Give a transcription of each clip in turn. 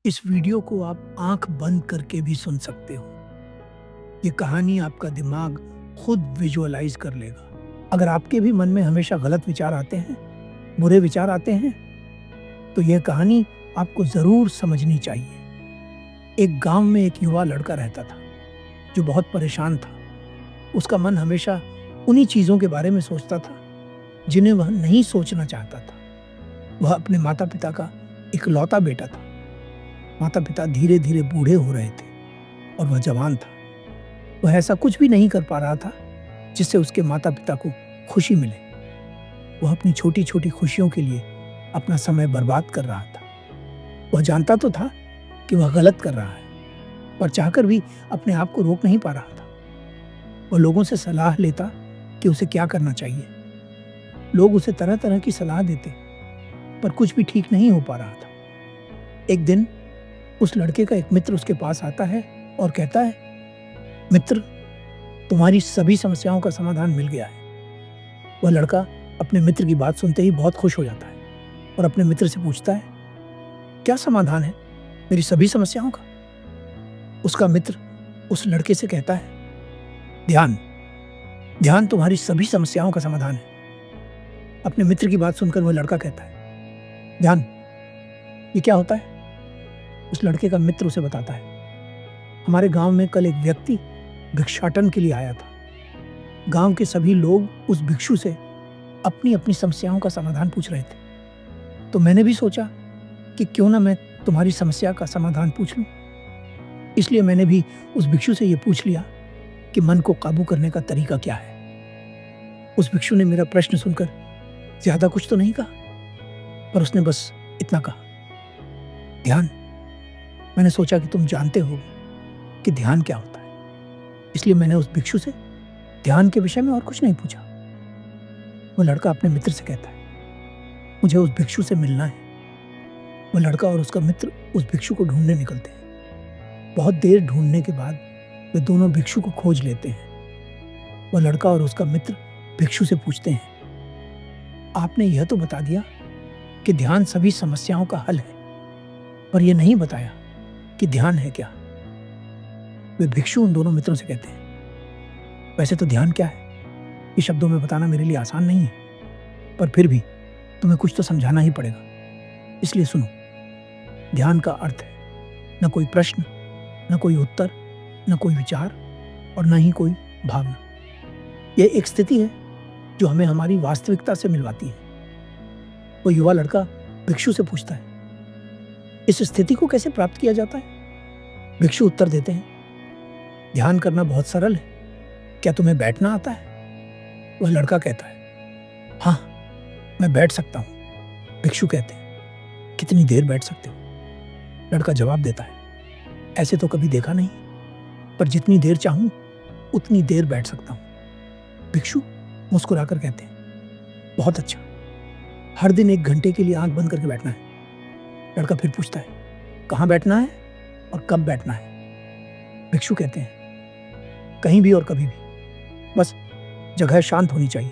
इस वीडियो को आप आंख बंद करके भी सुन सकते हो। ये कहानी आपका दिमाग खुद विजुअलाइज कर लेगा। अगर आपके भी मन में हमेशा गलत विचार आते हैं, बुरे विचार आते हैं, तो यह कहानी आपको जरूर समझनी चाहिए। एक गांव में एक युवा लड़का रहता था जो बहुत परेशान था। उसका मन हमेशा उन्हीं चीजों के बारे में सोचता था जिन्हें वह नहीं सोचना चाहता था। वह अपने माता पिता का इकलौता बेटा था। माता पिता धीरे धीरे बूढ़े हो रहे थे और वह जवान था। वह ऐसा कुछ भी नहीं कर पा रहा था जिससे उसके माता पिता को खुशी मिले। वह अपनी छोटी छोटी खुशियों के लिए अपना समय बर्बाद कर रहा था। वह जानता तो था कि वह गलत कर रहा है, पर चाहकर भी अपने आप को रोक नहीं पा रहा था। वह लोगों से सलाह लेता कि उसे क्या करना चाहिए। लोग उसे तरह तरह की सलाह देते, पर कुछ भी ठीक नहीं हो पा रहा था। एक दिन उस लड़के का एक मित्र उसके पास आता है और कहता है, मित्र, तुम्हारी सभी समस्याओं का समाधान मिल गया है। वह लड़का अपने मित्र की बात सुनते ही बहुत खुश हो जाता है और अपने मित्र से पूछता है, क्या समाधान है मेरी सभी समस्याओं का? उसका मित्र उस लड़के से कहता है, ध्यान। ध्यान तुम्हारी सभी समस्याओं का समाधान है। अपने मित्र की बात सुनकर वह लड़का कहता है, ध्यान, ये क्या होता है? उस लड़के का मित्र उसे बताता है, हमारे गांव में कल एक व्यक्ति भिक्षाटन के लिए आया था। गांव के सभी लोग उस भिक्षु से अपनी अपनी समस्याओं का समाधान पूछ रहे थे। तो मैंने भी सोचा कि क्यों ना मैं तुम्हारी समस्या का समाधान पूछ लूं। इसलिए मैंने भी उस भिक्षु से यह पूछ लिया कि मन को काबू करने का तरीका क्या है। उस भिक्षु ने मेरा प्रश्न सुनकर ज्यादा कुछ तो नहीं कहा, पर उसने बस इतना कहा, ध्यान। मैंने सोचा कि तुम जानते हो कि ध्यान क्या होता है, इसलिए मैंने उस भिक्षु से ध्यान के विषय में और कुछ नहीं पूछा। वो लड़का अपने मित्र से कहता है, मुझे उस भिक्षु से मिलना है। वो लड़का और उसका मित्र उस भिक्षु को ढूंढने निकलते हैं। बहुत देर ढूंढने के बाद वे दोनों भिक्षु को खोज लेते हैं। वह लड़का और उसका मित्र भिक्षु से पूछते हैं, आपने यह तो बता दिया कि ध्यान सभी समस्याओं का हल है, पर यह नहीं बताया कि ध्यान है क्या। वे भिक्षु उन दोनों मित्रों से कहते हैं, वैसे तो ध्यान क्या है ये शब्दों में बताना मेरे लिए आसान नहीं है, पर फिर भी तुम्हें कुछ तो समझाना ही पड़ेगा। इसलिए सुनो, ध्यान का अर्थ है न कोई प्रश्न, न कोई उत्तर, न कोई विचार और न ही कोई भावना। यह एक स्थिति है जो हमें हमारी वास्तविकता से मिलवाती है। वो युवा लड़का भिक्षु से पूछता है, इस स्थिति को कैसे प्राप्त किया जाता है? भिक्षु उत्तर देते हैं, ध्यान करना बहुत सरल है। क्या तुम्हें बैठना आता है? वह लड़का कहता है, हाँ, मैं बैठ सकता हूँ। भिक्षु कहते हैं, कितनी देर बैठ सकते हो? लड़का जवाब देता है, ऐसे तो कभी देखा नहीं, पर जितनी देर चाहूं उतनी देर बैठ सकता हूँ। भिक्षु मुस्कुराकर कहते हैं, बहुत अच्छा, हर दिन 1 घंटे के लिए आंख बंद करके बैठना है। लड़का फिर पूछता है, कहाँ बैठना है और कब बैठना है? भिक्षु कहते हैं, कहीं भी और कभी भी, बस जगह शांत होनी चाहिए।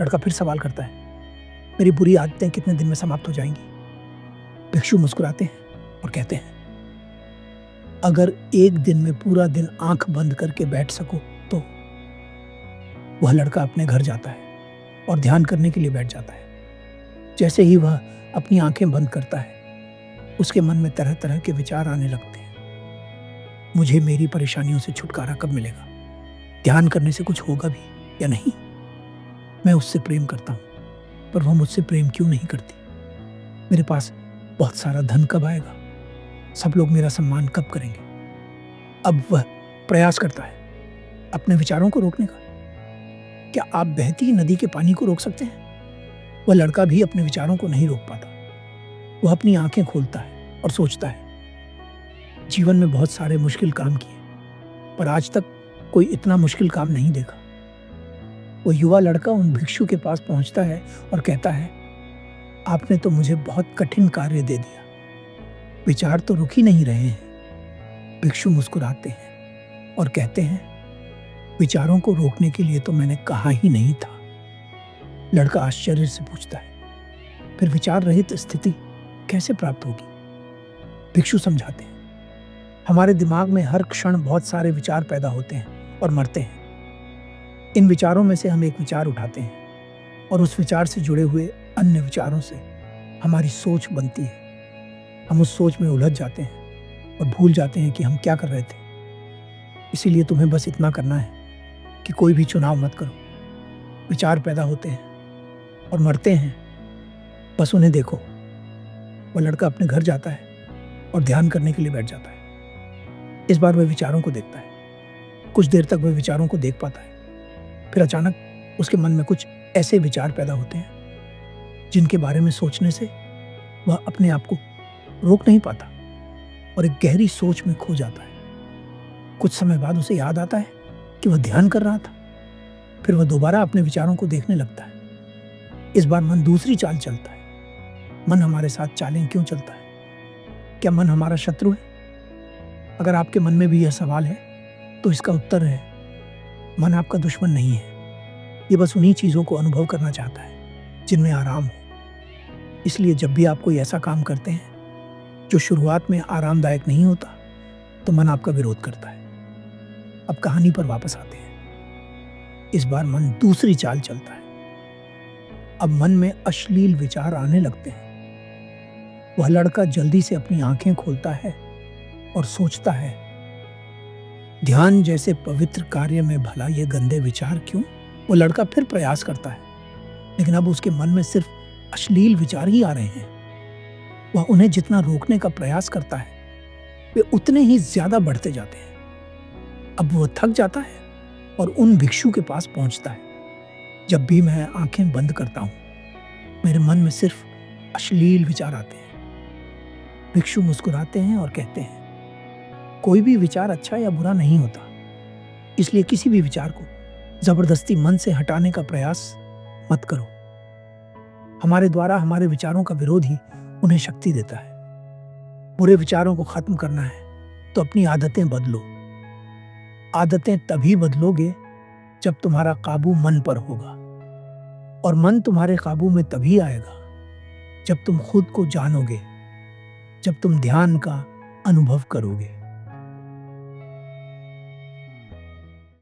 लड़का फिर सवाल करता है, मेरी बुरी आदतें कितने दिन में समाप्त हो जाएंगी? भिक्षु मुस्कुराते हैं और कहते हैं, अगर 1 दिन में पूरा दिन आंख बंद करके बैठ सको तो। वह लड़का अपने घर जाता है और ध्यान करने के लिए बैठ जाता है। जैसे ही वह अपनी आंखें बंद करता है, उसके मन में तरह तरह के विचार आने लगते हैं। मुझे मेरी परेशानियों से छुटकारा कब मिलेगा? ध्यान करने से कुछ होगा भी या नहीं? मैं उससे प्रेम करता हूँ, पर वह मुझसे प्रेम क्यों नहीं करती? मेरे पास बहुत सारा धन कब आएगा? सब लोग मेरा सम्मान कब करेंगे? अब वह प्रयास करता है अपने विचारों को रोकने का। क्या आप बहती नदी के पानी को रोक सकते हैं? वह लड़का भी अपने विचारों को नहीं रोक पाता। वह अपनी आंखें खोलता है और सोचता है, जीवन में बहुत सारे मुश्किल काम किए, पर आज तक कोई इतना मुश्किल काम नहीं देखा। वो युवा लड़का उन भिक्षु के पास पहुंचता है और कहता है, आपने तो मुझे बहुत कठिन कार्य दे दिया। विचार तो रुक ही नहीं रहे हैं। भिक्षु मुस्कुराते हैं और कहते हैं, विचारों को रोकने के लिए तो मैंने कहा ही नहीं था। लड़का आश्चर्य से पूछता है, फिर विचार रहित स्थिति कैसे प्राप्त होगी? भिक्षु समझाते हैं, हमारे दिमाग में हर क्षण बहुत सारे विचार पैदा होते हैं और मरते हैं। इन विचारों में से हम एक विचार उठाते हैं और उस विचार से जुड़े हुए अन्य विचारों से हमारी सोच बनती है। हम उस सोच में उलझ जाते हैं और भूल जाते हैं कि हम क्या कर रहे थे। इसीलिए तुम्हें बस इतना करना है कि कोई भी चुनाव मत करो। विचार पैदा होते हैं और मरते हैं, बस उन्हें देखो। वह लड़का अपने घर जाता है और ध्यान करने के लिए बैठ जाता है। इस बार वह विचारों को देखता है। कुछ देर तक वह विचारों को देख पाता है, फिर अचानक उसके मन में कुछ ऐसे विचार पैदा होते हैं जिनके बारे में सोचने से वह अपने आप को रोक नहीं पाता और एक गहरी सोच में खो जाता है। कुछ समय बाद उसे याद आता है कि वह ध्यान कर रहा था। फिर वह दोबारा अपने विचारों को देखने लगता है। इस बार मन दूसरी चाल चलता है। मन हमारे साथ चालें क्यों चलता है? क्या मन हमारा शत्रु है? अगर आपके मन में भी यह सवाल है तो इसका उत्तर है, मन आपका दुश्मन नहीं है। ये बस उन्हीं चीज़ों को अनुभव करना चाहता है जिनमें आराम हो। इसलिए जब भी आप कोई ऐसा काम करते हैं जो शुरुआत में आरामदायक नहीं होता, तो मन आपका विरोध करता है। अब कहानी पर वापस आते हैं। इस बार मन दूसरी चाल चलता है। अब मन में अश्लील विचार आने लगते हैं। वह लड़का जल्दी से अपनी आंखें खोलता है और सोचता है, ध्यान जैसे पवित्र कार्य में भला ये गंदे विचार क्यों? वो लड़का फिर प्रयास करता है, लेकिन अब उसके मन में सिर्फ अश्लील विचार ही आ रहे हैं। वह उन्हें जितना रोकने का प्रयास करता है, वे उतने ही ज्यादा बढ़ते जाते हैं। अब वह थक जाता है और उन भिक्षु के पास पहुंचता है। जब भी मैं आंखें बंद करता हूं, मेरे मन में सिर्फ अश्लील विचार आते हैं। भिक्षु मुस्कुराते हैं और कहते हैं, कोई भी विचार अच्छा या बुरा नहीं होता, इसलिए किसी भी विचार को जबरदस्ती मन से हटाने का प्रयास मत करो। हमारे द्वारा हमारे विचारों का विरोध ही उन्हें शक्ति देता है। बुरे विचारों को खत्म करना है तो अपनी आदतें बदलो। आदतें तभी बदलोगे जब तुम्हारा काबू मन पर होगा, और मन तुम्हारे काबू में तभी आएगा जब तुम खुद को जानोगे, जब तुम ध्यान का अनुभव करोगे।